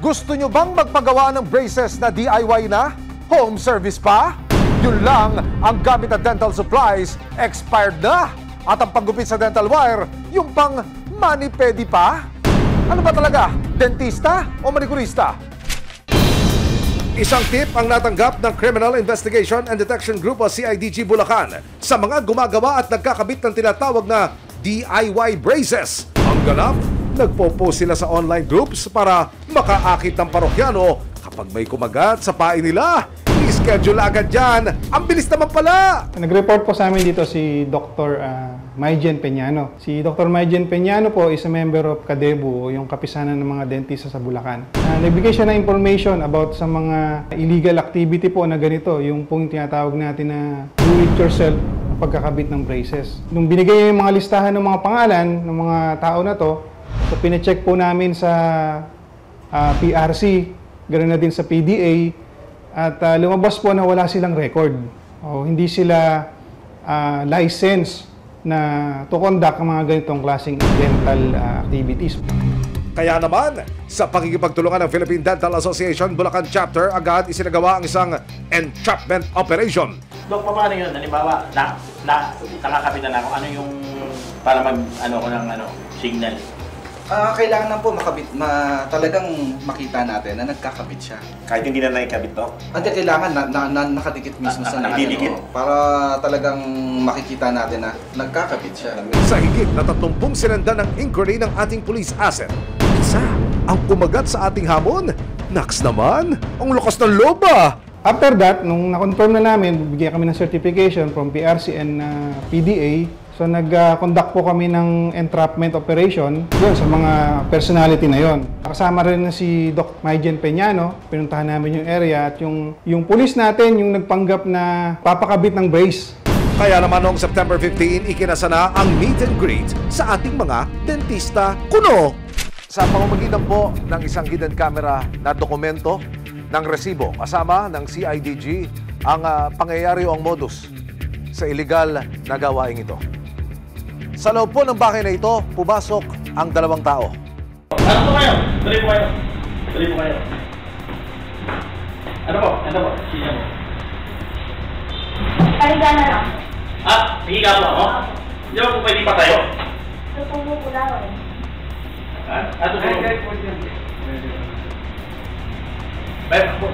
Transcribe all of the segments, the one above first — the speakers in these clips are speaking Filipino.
Gusto nyo bang magpagawa ng braces na DIY na? Home service pa? Yun lang, ang gamit na dental supplies, expired na. At ang paggupit sa dental wire, yung pang mani-pedi pa? Ano ba talaga? Dentista o manikurista? Isang tip ang natanggap ng Criminal Investigation and Detection Group o CIDG Bulacan sa mga gumagawa at nagkakabit ng tinatawag na DIY braces. Ang ganap, nagpo-post sila sa online groups para makaakit ng parokyano kapag may kumagat sa pain nila. I-schedule agad dyan. Ang bilis naman pala! Nag-report po sa amin dito si Dr. Maijen Peñano. Si Dr. Maijen Peñano po is a member of CADEBU, yung kapisanan ng mga dentista sa Bulacan. Nagbigay siya ng information about sa mga illegal activity po na ganito, yung pong tinatawag natin na do-it-yourself pagkakabit ng braces. Nung binigay niya yung mga listahan ng mga pangalan ng mga tao na to, so pine-check po namin sa PRC, ganoon na din sa PDA, at lumabas po na wala silang record. O hindi sila license na to conduct ang mga ganitong klaseng dental activities. Kaya naman, sa pakikipagtulungan ng Philippine Dental Association Bulacan Chapter, agad isinagawa ang isang entrapment operation. Dok, paano yun? Halimbawa, nakakapitan ako. Ano yung para mag-ano ko ng signal? Kailangan lang po makabit, talagang makita natin na nagkakabit siya. Kahit hindi na naikabit to? Hindi, kailangan nakadikit mismo sa nakadikit. Para talagang makikita natin na nagkakabit siya. Sa higit na 30 sinenda ng inquiry ng ating police asset, isa ang kumagat sa ating hamon. Naks naman, ang lakas ng loba! After that, nung na-confirm na namin, bigyan kami ng certification from PRC and PDA. So nag-conduct po kami ng entrapment operation yun, sa mga personality na yon. Kasama rin na si Doc Maijen Peñano, pinuntahan namin yung area at yung police natin yung nagpanggap na papakabit ng brace. Kaya naman noong September 15, ikinasa na ang meet and greet sa ating mga dentista kuno. Sa pamamagitan po ng isang hidden camera na dokumento ng resibo kasama ng CIDG ang pangyayari o ang modus sa illegal na gawaing ito. Sa loob po ng bahay na ito, pumasok ang dalawang tao. Ano po kayo? Tuloy po kayo. Tuloy po kayo. Ano po? Ano po? Sino po? Pahiga na lang. Higa po ako? Hindi mo po pwede pa tayo? Tutungo po lang eh. Tutungo?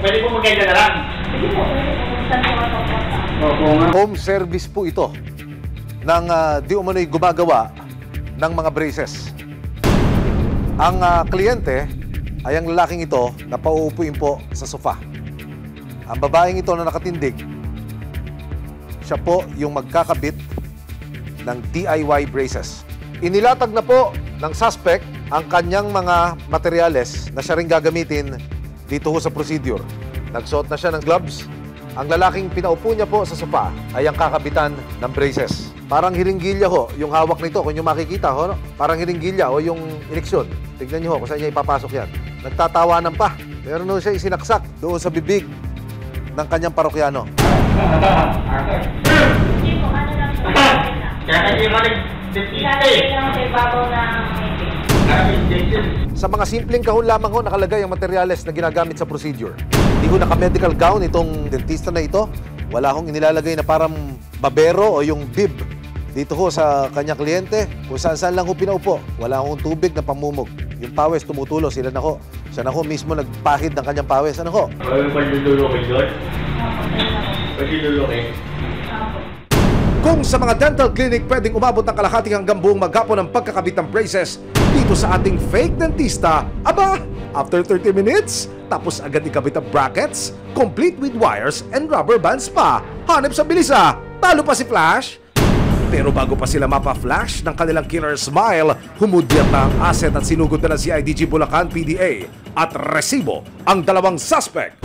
Pwede po magkaya na lang. Sige po, pwede po. Saan po ako pupunta? Home service po ito ng di umano'y gumagawa ng mga braces. Ang kliyente ay ang lalaking ito na pauupuin po sa sofa. Ang babaeng ito na nakatindig, siya po yung magkakabit ng DIY braces. Inilatag na po ng suspect ang kanyang mga materyales na siya rin gagamitin dito ho sa procedure. Nagsuot na siya ng gloves. Ang lalaking pinaupo niya po sa sofa ay ang kakabitan ng braces. Parang hiringgilya ho, yung hawak nito, kung yung makikita ho, no? Parang hiringgilya o yung ineksyon. Tignan niyo ho kung saan niya ipapasok yan. Nagtatawanan pa. Meron ho siya isinaksak doon sa bibig ng kanyang parokyano. Hindi po, ano lang po. Kaya kayo Ilalagay lang sa ibabaw ng Sa mga simpleng kahon lamang ho nakalagay ang materyales na ginagamit sa procedure. Hindi ho naka-medical gown itong dentista na ito. Wala hong inilalagay na parang babero o yung bib dito ho sa kanyang kliyente. Kung saan-saan lang ho pinaupo. Wala hong tubig na pamumog. Yung pawis tumutulo, sila na ho. Siya na ho mismo nagpahid ng kanyang pawis. Ano ho? Pwede lulukin doon? Pwede lulukin? Kung sa mga dental clinic pwedeng umabot ng kalahati hanggang buong maghapon ang pagkakabit ng braces, dito sa ating fake dentista, aba, after 30 minutes, tapos agad ikabit ang brackets, complete with wires and rubber bands pa. Hanep sa bilisa, talo pa si Flash. Pero bago pa sila mapa-flash ng kanilang killer smile, humudyat na ang asset at sinugod na ng CIDG Bulacan PDA at resibo ang dalawang suspect.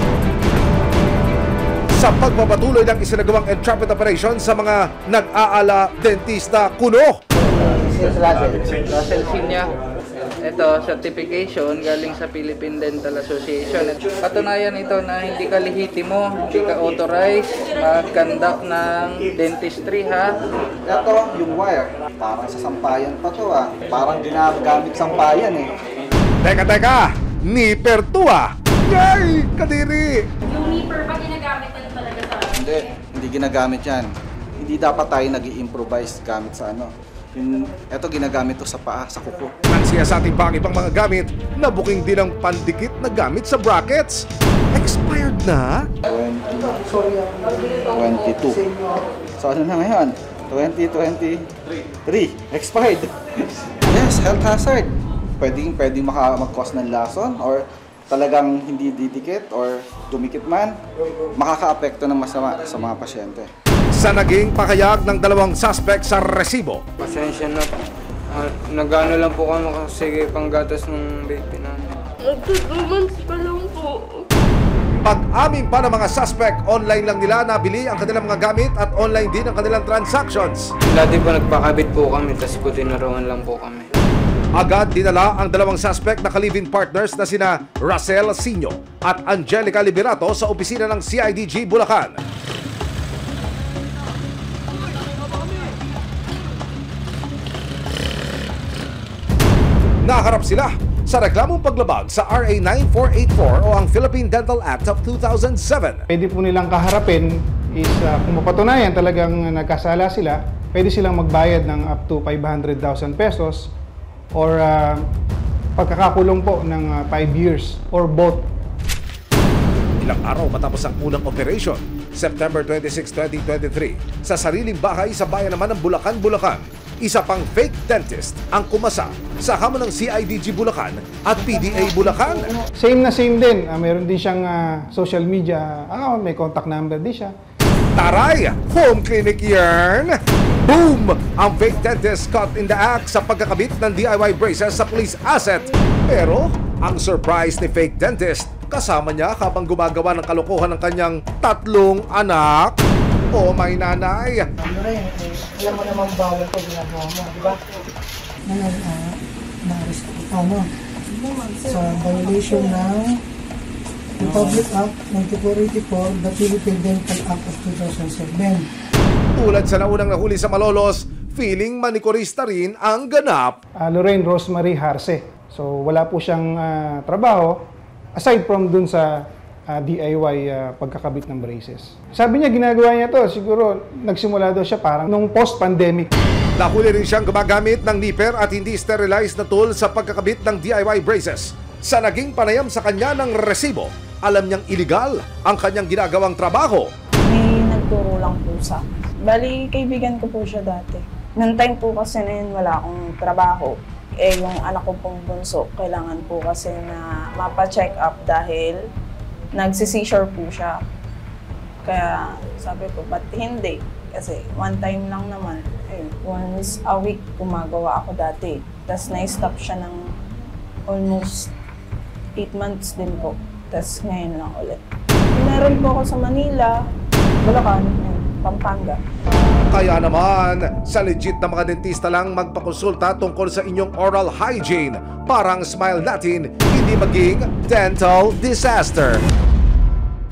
Sa pagpapatuloy ng isinagawang entrapment operation sa mga nag-aala dentista kuno. Russell Sinya. Ito, certification galing sa Philippine Dental Association. Patunayan ito na hindi ka lehitimo, hindi ka authorized mag-conduct ng dentistry, ha? Ito, yung wire. Parang sa sampayan pa to, ah. Parang ginagamit sampayan, eh. Teka, Nipper to ah! Yay! Kadiri! Yung nipper ba ginagamit na talaga sa... Hindi ginagamit yan. Hindi dapat tayo nag-i-improvise gamit sa ano. Ito ginagamit to sa paa, sa kuko. Ansiya sa ating pang ibang mga gamit na booking din ang pandikit na gamit sa brackets. Expired na? 22. So ano na ngayon? 2023. Expired. Yes, health hazard. Pwedeng mag-cause ng lason or talagang hindi didikit or dumikit man, makaka-apekto ng masama sa mga pasyente. Sa naging pakayag ng dalawang suspect sa resibo, Pasensya na. Nag-ano lang po kami kasi panggatas ng baby namin. 2 months pa lang po. pag-amin pa ng mga suspect, online lang nila nabili ang kanilang mga gamit at online din ang kanilang transactions. Dati po nagpakabit po kami, tapos po tinaruan lang po kami. Agad dinala ang dalawang suspect na ka-live-in partners na sina Racel Sinyo at Angelica Liberato sa opisina ng CIDG Bulacan. Naharap sila sa reklamong paglabag sa RA 9484 o ang Philippine Dental Act of 2007. Pwede po nilang kaharapin is kung mapatunayan talagang nagkasala sila, pwede silang magbayad ng up to 500,000 pesos or pagkakakulong po ng 5 years or both. Ilang araw matapos ang unang operation, September 26, 2023, sa sariling bahay sa bayan naman ng Bulacan, Bulacan, isa pang fake dentist ang kumasa sa hamon ng CIDG Bulacan at PDA Bulacan. Same na same din. Meron din siyang social media account, may contact number din siya. Taray! Home clinic yarn! Boom! Ang fake dentist caught in the act sa pagkakabit ng DIY braces sa police asset. Pero ang surprise ni fake dentist, kasama niya habang gumagawa ng kalokohan ng kanyang 3 anak. O may nanay! Alam mo naman bawal ko ginagawa mo, di ba? Na-arrest ako sa violation ng Republic Act 9484, the Philippine Dental Act of 2007. Tulad sa naunang nahuli sa Malolos, feeling manikurista rin ang ganap. Lorraine Rosemary Harce. So wala po siyang trabaho aside from dun sa DIY pagkakabit ng braces. Sabi niya ginagawa niya to, siguro nagsimula daw siya parang nung post-pandemic. Nahuli rin siyang gumagamit ng nipper at hindi sterilized na tool sa pagkakabit ng DIY braces. Sa naging panayam sa kanya ng resibo, alam niyang iligal ang kanyang ginagawang trabaho. May nagturo lang po sa bali, kaibigan ko po siya dati. Noong time po kasi na yun, wala akong trabaho. Yung anak ko pong bunso, kailangan po kasi na mapa-check up dahil nagsi-seizure po siya. Kaya sabi ko, ba't hindi? Kasi one time lang naman. Once a week gumagawa ako dati. Tapos na-stop siya ng almost 8 months din po. Tapos ngayon lang ulit. Meron po ako sa Manila, Bulacan, Pampanga. Kaya naman, sa legit na mga dentista lang magpakonsulta tungkol sa inyong oral hygiene. Parang smile natin, hindi maging dental disaster.